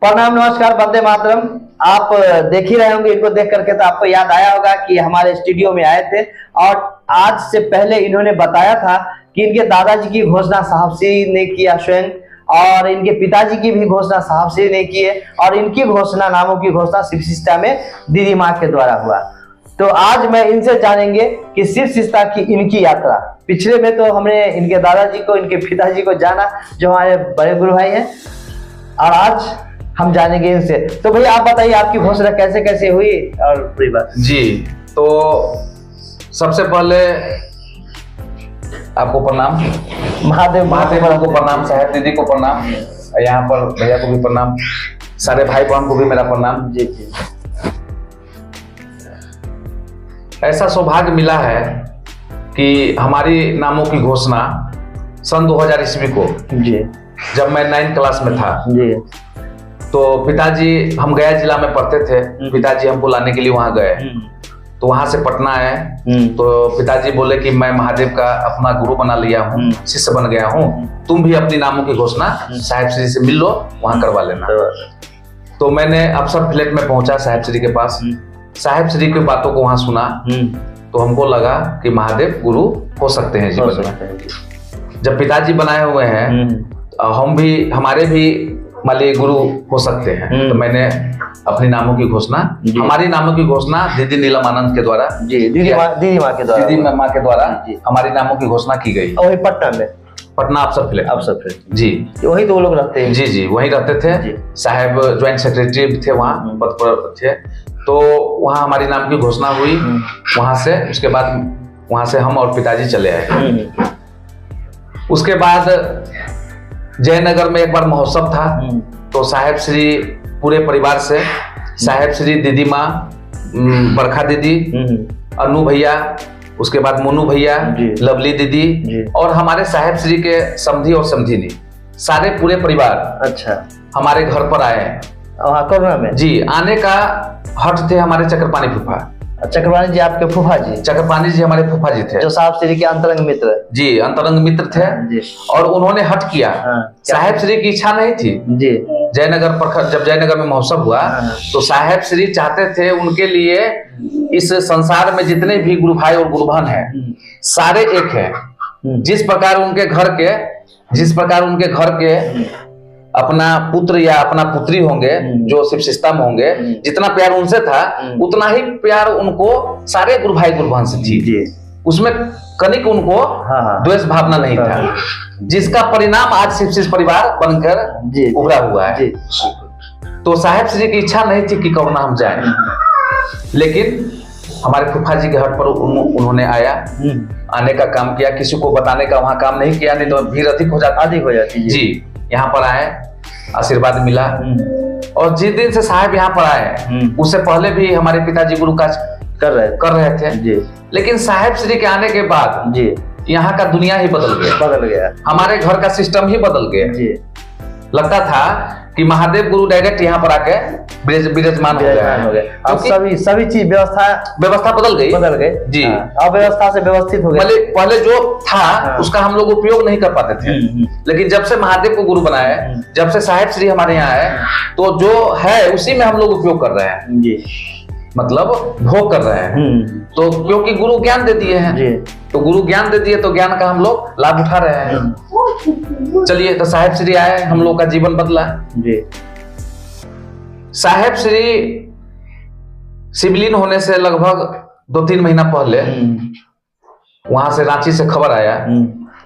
प्रणाम, नमस्कार, वंदे मातरम। आप देख ही रहे होंगे, इनको देख करके तो आपको याद आया होगा कि हमारे स्टूडियो में आए थे और आज से पहले इन्होंने बताया था कि इनके दादाजी की घोषणा साहब श्री ने किया स्वयं, और इनके पिताजी की भी घोषणा साहब श्री ने की है, और इनकी घोषणा, नामों की घोषणा शिव शिष्टा में दीदी माँ के द्वारा हुआ। तो आज मैं इनसे जानेंगे कि शिव शिष्टा की इनकी यात्रा। पिछले में तो हमने इनके दादाजी को, इनके पिताजी को जाना, जो हमारे बड़े गुरु भाई हैं, और आज हम जानेंगे इनसे। तो भैया आप बताइए, आपकी घोषणा कैसे कैसे हुई और पूरी बात। जी, तो सबसे पहले आपको प्रणाम, महादेव को प्रणाम, साहेब दीदी को प्रणाम, यहाँ पर भैया को भी प्रणाम, सारे भाई बहन को भी मेरा प्रणाम। जी जी। ऐसा सौभाग्य मिला है कि हमारी नामों की घोषणा सन 2000 ईस्वी को, जी, जब मैं 9th क्लास में था, जी, तो पिताजी, हम गया जिला में पढ़ते थे, पिताजी हमको लाने के लिए वहां गए, तो वहां से पटना आए, तो पिताजी बोले कि मैं महादेव का अपना गुरु बना लिया हूँ, शिष्य बन गया हूँ, तुम भी अपनी नामों की घोषणा साहिब श्री से मिल लो, वहां करवा लेना। तो मैंने अफसर फ्लैट में पहुंचा साहिब श्री के पास, साहिब श्री की बातों को वहां सुना, तो हमको लगा कि महादेव गुरु हो सकते हैं जीवन में। जब पिताजी बनाए हुए हैं, हम भी, हमारे भी माली गुरु हो सकते हैं। तो मैंने अपनी नामों की घोषणा, हमारी नामों की घोषणा दीदी नीलम आनंद के द्वारा, दीदी माँ के द्वारा, हमारी नामों की घोषणा की गई। वही पटना में, पटना अफसर फ्लैट जी, वही तो वो लोग रहते हैं। जी जी, वहीं रहते थे। साहब ज्वाइंट सेक्रेटरी भी थे, वहाँ पद पर थे। तो वहाँ हमारी नाम की घोषणा हुई। वहां से, उसके बाद वहां से हम और पिताजी चले आए। उसके बाद जयनगर में एक बार महोत्सव था, तो साहेब श्री पूरे परिवार से, साहेब श्री दीदी माँ, बरखा दीदी, अनु भैया, उसके बाद मोनू भैया, लवली दीदी, और हमारे साहेब श्री के समधी और समधिनी, सारे पूरे परिवार अच्छा हमारे घर पर आए वहाँ कोरोना में। जी, आने का हट थे हमारे चक्रपाणी फूफा। चक्रपाणी जी आपके फूफा जी? चक्रपाणी जी हमारे फूफा जी थे, जो साहब श्री के अंतरंग मित्र। जी, अंतरंग मित्र थे जी। और उन्होंने हट किया। साहेब श्री की इच्छा नहीं थी जी। जयनगर प्रखंड, जब जयनगर में महोत्सव हुआ, तो साहेब श्री चाहते थे उनके लिए इस संसार में जितने भी गुरु भाई और गुरु बहन हैं, सारे एक हैं। जिस प्रकार उनके घर के अपना पुत्र या अपना पुत्री होंगे, जो शिव शिष्टा में होंगे, जितना प्यार उनसे था, उतना ही प्यार उनको सारे गुरु भाई गुरु बहन से थी। उसमें कनिक उनको द्वेष भावना नहीं था, जिसका परिणाम आज शिव शिष्ट परिवार बनकर उभरा हुआ है। तो साहेब श्री की इच्छा नहीं थी कि कोरोना हम जाएं, लेकिन हमारे फूफा जी के हट पर उन्होंने आने का काम किया। किसी को बताने का वहां काम नहीं किया, नहीं तो भीड़ अधिक हो जाती जी। यहाँ पर आए, आशीर्वाद मिला, और जिस दिन से साहब यहाँ पर आए, उससे पहले भी हमारे पिताजी गुरु काज कर रहे थे जी। लेकिन साहेब श्री के आने के बाद जी, यहाँ का दुनिया ही बदल गया, हमारे घर का सिस्टम ही बदल गया जी। लगता था कि महादेव गुरु डायरेक्ट यहाँ पर आके विराजमान हो गए। अब सभी चीज व्यवस्था बदल गई जी। अव्यवस्था से व्यवस्थित हो गया। पहले जो था उसका हम लोग उपयोग नहीं कर पाते थे, लेकिन जब से महादेव को गुरु बनाए, जब से साहेब श्री हमारे यहाँ आए, तो जो है उसी में हम लोग उपयोग कर रहे हैं जी। मतलब भोग कर रहे हैं। तो क्योंकि गुरु ज्ञान दे दिए हैं, तो गुरु ज्ञान दे दिए, तो ज्ञान का हम लोग लाभ उठा रहे हैं। चलिए, तो साहेब श्री आए, हम लोग का जीवन बदला जी। साहेब श्री शिवलीन होने से लगभग 2-3 महीना पहले वहां से, रांची से खबर आया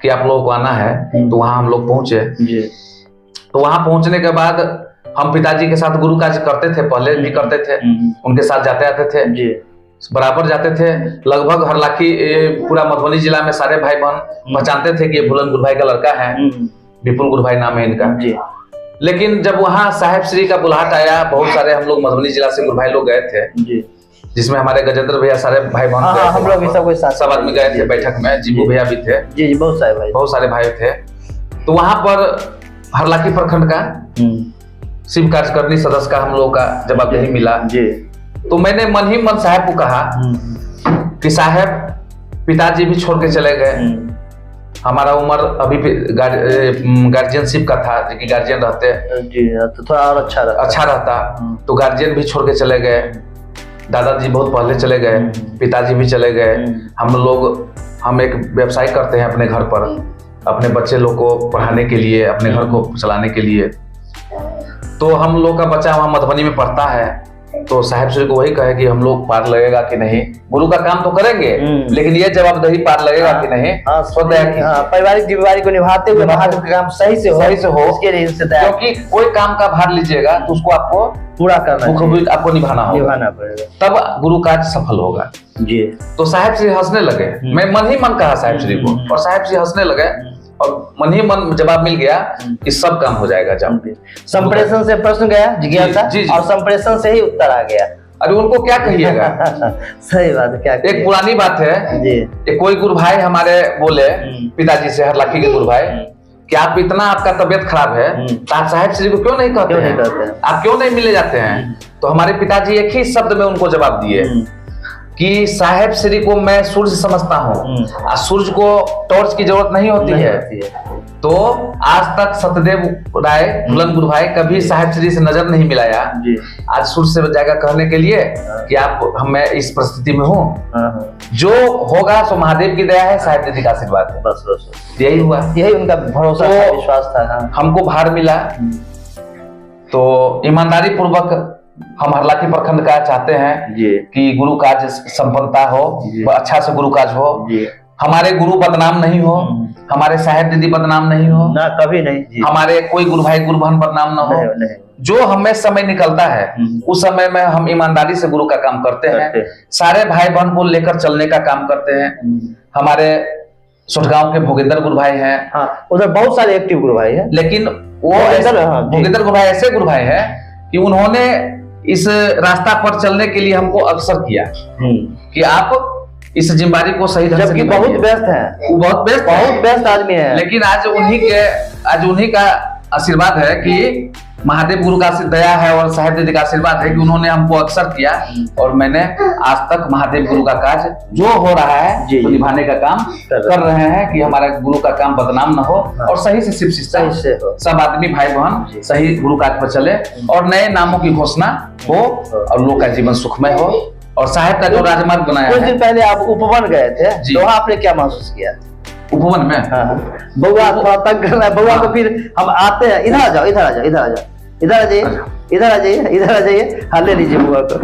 कि आप लोगों को आना है। तो वहां हम लोग पहुंचे जी। तो वहां पहुंचने के बाद हम पिताजी के साथ गुरु कार्य करते थे, पहले भी करते थे, उनके साथ जाते आते थे जी। बराबर जाते थे। लगभग हरलाखी, पूरा मधुबनी जिला में सारे भाई बहन पहचानते थे कि ये भूलन गुरु भाई का लड़का है, विपुल गुरु भाई नाम है इनका जी। लेकिन जब वहाँ साहेब श्री का बुलाहट आया, बहुत सारे हम लोग मधुबनी जिला से गुरु भाई लोग गए थे जी, जिसमें हमारे गजेंद्र भैया, सारे भाई बहन हम लोग सब आदमी गए थे बैठक में। जीबू भैया भी थे जी, बहुत सारे भाई थे। तो वहां पर हरलाखी प्रखंड का शिव कार्यकारिणी सदस्य का हम लोग का जवाबदेही मिला जी। तो मैंने मन ही मन साहब को कहा कि साहब, पिताजी भी छोड़ के चले गए, हमारा उम्र अभी गार्जियनशिप का था, कि गार्जियन रहते जी, तो थोड़ा और अच्छा रहता। तो गार्जियन भी छोड़ के चले गए, दादाजी बहुत पहले चले गए, पिताजी भी चले गए। हम एक व्यवसाय करते हैं अपने घर पर, अपने बच्चे लोग को पढ़ाने के लिए, अपने घर को चलाने के लिए। तो हम लोग का बच्चा वहाँ मधुबनी में पढ़ता है, तो साहब श्री को वही कहे कि हम लोग पार लगेगा कि नहीं, गुरु का काम तो करेंगे लेकिन ये जवाबदेही पार लगेगा कि नहीं, पारिवारिक जिम्मेदारी को निभाते हुए महादेव का काम सही से हो इसके लिए इनसे दया, क्योंकि कोई काम का भार लीजिएगा तो उसको आपको पूरा करना, आपको निभाना पड़ेगा, तब गुरु काज सफल होगा जी। तो साहब श्री हंसने लगे, मैं मन ही मन कहा साहब श्री को, और साहब श्री हंसने लगे, और मन ही मन जवाब मिल गया कि सब काम हो जाएगा। जब संप्रेषण से प्रश्न गया, जिज्ञासा, और संप्रेषण से ही उत्तर आ गया। अरे उनको क्या कहिएगा सही बात है, क्या एक पुरानी बात है जी। कोई गुरु भाई हमारे बोले पिताजी से, हरलाखी के गुरु भाई, कि आप इतना आपका तबीयत खराब है तो आप साहब श्री को क्यों नहीं कहते हैं, आप क्यों नहीं मिले जाते हैं? तो हमारे पिताजी एक ही शब्द में उनको जवाब दिए कि साहेब श्री को मैं सूर्य समझता हूँ, सूर्य को टॉर्च की जरूरत नहीं होती है। तो आज तक सतदेव राय बुलंद गुरु भाई कभी साहेब श्री से नजर नहीं मिलाया, आज सूर्य से जाएगा कहने के लिए कि आप मैं इस परिस्थिति में हूँ, जो होगा सो महादेव की दया है, साहेब दीदी का आशीर्वाद है, बस यही हुआ, यही उनका भरोसा था, विश्वास था। हमको भार मिला तो ईमानदारी पूर्वक हम हरलाखी प्रखंड का चाहते हैं कि गुरु काज संपन्नता हो, अच्छा से गुरु काज हो, हमारे गुरु बदनाम नहीं हो, हमारे साहेब दीदी बदनाम नहीं हो, ना कभी नहीं, हमारे कोई गुरु भाई गुरु बहन बदनाम ना हो। जो हमें समय निकलता है उस समय में हम ईमानदारी से गुरु का काम करते हैं, सारे भाई बहन को लेकर चलने का काम करते हैं। हमारे सुटगांव के भोगेंद्र गुरु भाई हैं, उधर बहुत सारे एक्टिव गुरु भाई हैं, लेकिन वो भोगेंद्र गुरु भाई ऐसे गुरु भाई हैं कि उन्होंने इस रास्ता पर चलने के लिए हमको अवसर किया कि आप इस जिम्मेदारी को सही ढंग से, बहुत व्यस्त है, बहुत व्यस्त आदमी है, लेकिन आज उन्हीं का आशीर्वाद है कि महादेव गुरु का दया है और साहेब दीदी का आशीर्वाद है कि उन्होंने हमको अवसर किया, और मैंने आज तक महादेव गुरु का काज जो हो रहा है तो निभाने का काम कर रहे हैं कि हमारा गुरु का काम बदनाम न हो, और सही से शिव शिष्टा सब आदमी भाई बहन सही गुरु काज पर चले, और नए नामों की घोषणा हो, और लोग का जीवन सुखमय हो, और साहेब का जो राजमार्ग बनाया। कुछ दिन पहले आप उपवन गए थे, तो वहाँ आपने क्या महसूस किया? उपवन में बउआ थोड़ा तंग कर रहा है, बउआ को फिर हम आते हैं, इधर आ जाओ, इधर आ जाओ, इधर आ जाओ, इधर आ जाइए, इधर आ जाइए, इधर आ जाइए, हाँ ले लीजिए बुआ को,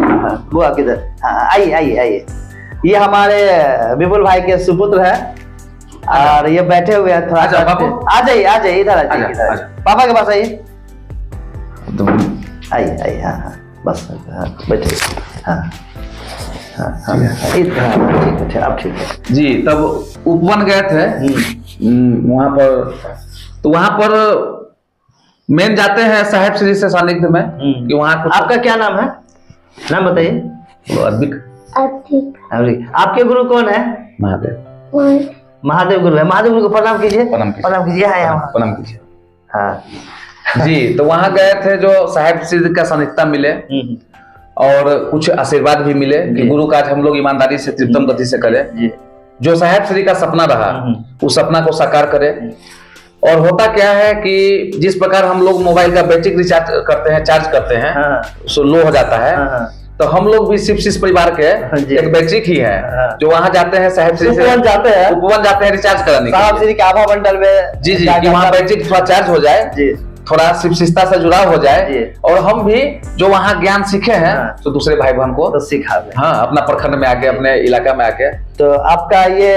बुआ किधर, हाँ आइए आइए आइए। ये हमारे विपुल भाई के सुपुत्र है, और ये बैठे हुए हैं, थोड़ा आ जाइए आ जाइए, इधर आ जाइए, पापा के पास आइए, आइए आइए, हाँ हाँ बस, हाँ बैठे, हाँ ठीक है, आप ठीक है जी। तब उपवन गए थे वहां पर, तो वहां पर मेन जाते हैं साहेब श्री से सानिध्य में कि वहाँ। आपका क्या नाम है, नाम बताइए? आपके गुरु कौन है? महादेव, महादेव गुरु है। महादेव गुरु को प्रणाम कीजिए, प्रणाम कीजिए, प्रणाम कीजिए, हाँ जी। तो वहां गए थे, जो साहेब श्री का सानिध्य मिले और कुछ आशीर्वाद भी मिले कि गुरु काज हम लोग ईमानदारी से त्रितम गति से करें, जो साहेब श्री का सपना रहा उस सपना को साकार करें। और होता क्या है कि जिस प्रकार हम लोग मोबाइल का बैटरी रिचार्ज करते हैं, चार्ज करते हैं, सो लो हो जाता है, तो हम लोग भी शिव शिष्य परिवार के एक बैटरी की है, जो वहां जाते हैं साहेब श्री से उपवन जाते हैं रिचार्ज कराने, साहेब श्री के आभा मंडल में जी जी, कि वहाँ बैटरी थोड़ा चार्ज हो जाए, थोड़ा शिव शिष्टता से जुड़ाव हो जाए, और हम भी जो वहाँ ज्ञान सीखे हैं तो दूसरे भाई बहन को तो सिखा दें, हाँ अपना प्रखंड में आके, अपने इलाका में आके। तो आपका ये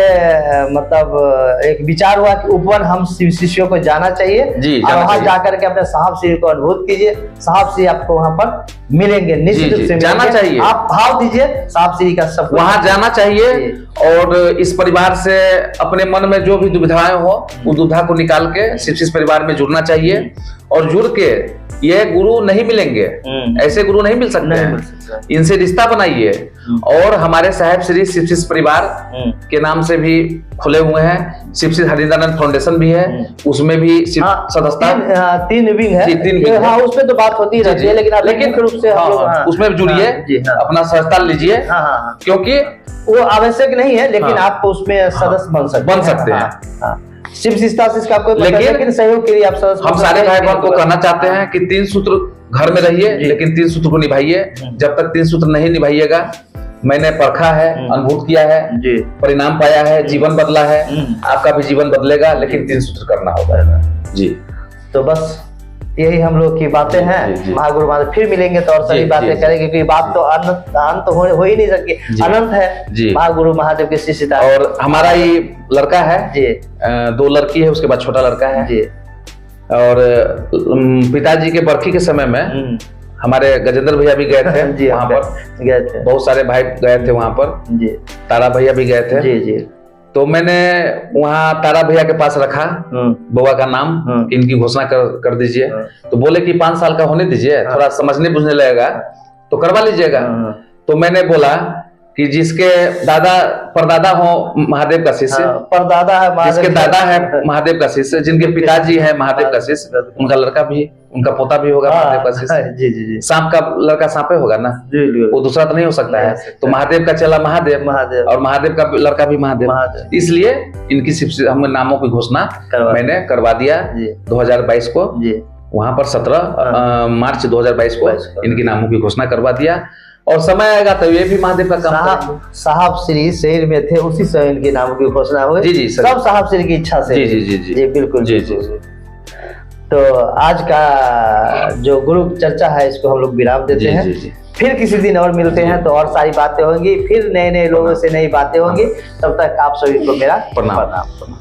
मतलब एक विचार हुआ कि उपवन हम शिव शिष्यों को जाना चाहिए जी, और वहाँ जाकर के अपने साहब श्री को अनुभूत कीजिए, साहब श्री आपको वहाँ पर मिलेंगे, निश्चित रूप से जाना चाहिए। आप भाव दीजिए साहब श्री का, सब वहाँ जाना चाहिए, और इस परिवार से अपने मन में जो भी दुविधाएं हो वो दुविधा को निकाल के शिव शिष्य परिवार में जुड़ना चाहिए, और जुड़ के ये गुरु नहीं मिलेंगे, ऐसे गुरु नहीं मिल सकते हैं, इनसे रिश्ता बनाइए, और हमारे साहेब श्री शिव शिष्य परिवार के नाम से भी खुले हुए हैं। शिव श्री हरिदानंद फाउंडेशन भी है, उसमें भी सदस्यता 3 विंग है। 3 विंग हाँ, उसमें तो बात होती रहती है, लेकिन मुख्य रूप से हम लोग उसमें जुड़िए, अपना सदस्यता लीजिए, क्योंकि वो आवश्यक नहीं है, लेकिन आप उसमें सदस्य बन सकते हैं। शिव शिष्टा से इसका कोई लेकिन सहयोग के लिए आप सदस्य। हम सारे भाई बहन को कहना चाहते हैं कि 3 सूत्र घर में रहिए, लेकिन 3 सूत्र को निभाइए। जब तक 3 सूत्र नहीं निभाइएगा, मैंने परखा है, अनुभूत किया है, परिणाम पाया है, जीवन बदला है, आपका भी जीवन बदलेगा, लेकिन 3 सूत्र करना होगा जी। तो बस यही हम लोग की बातें हैं। महागुरु महादेव फिर मिलेंगे तो और सारी बातें करेंगे, क्योंकि बात तो अंत हो ही नहीं सकती, अनंत है महागुरु महादेव के शिष्यता। और हमारा ये लड़का है जी, 2 लड़की है, उसके बाद छोटा लड़का है जी। और पिताजी के बरखी के समय में हमारे गजेंद्र भैया भी गए थे जी, वहाँ पर गए थे, बहुत सारे भाई गए थे वहाँ पर जी, तारा भैया भी गए थे जी जी। तो मैंने वहाँ तारा भैया के पास रखा बउआ का नाम, इनकी घोषणा कर दीजिए। तो बोले कि 5 साल का होने दीजिए, थोड़ा समझने बुझने लगेगा तो करवा लीजिएगा। तो मैंने बोला कि जिसके परदादा हो महादेव का शिष्य, परदादा है, जिसके दादा है महादेव का शिष्य, जिनके पिताजी है महादेव का शिष्य, उनका लड़का भी, उनका पोता भी होगा महादेव का शिष्य जी जी जी। सांप का लड़का सांपे होगा ना जी, वो दूसरा तो नहीं हो सकता है। तो महादेव का चला महादेव, और महादेव का लड़का भी महादेव, इसलिए इनकी हम नामों की घोषणा मैंने करवा दिया 2022 को। वहां पर 17 मार्च 2022 को इनकी नामों की घोषणा करवा दिया। और समय आएगा तो ये भी महादेव का काम। साहब श्री शहर में थे, उसी समय इनके नाम की घोषणा हुई जी जी, सब साहब श्री की इच्छा से जी जी जी जी, जी बिल्कुल जी जी। तो आज का जो गुरु चर्चा है, इसको हम लोग विराम देते हैं। फिर किसी दिन और मिलते हैं तो और सारी बातें होंगी, फिर नए नए लोगों से नई बातें होंगी। तब तक आप सभी को मेरा प्रणाम।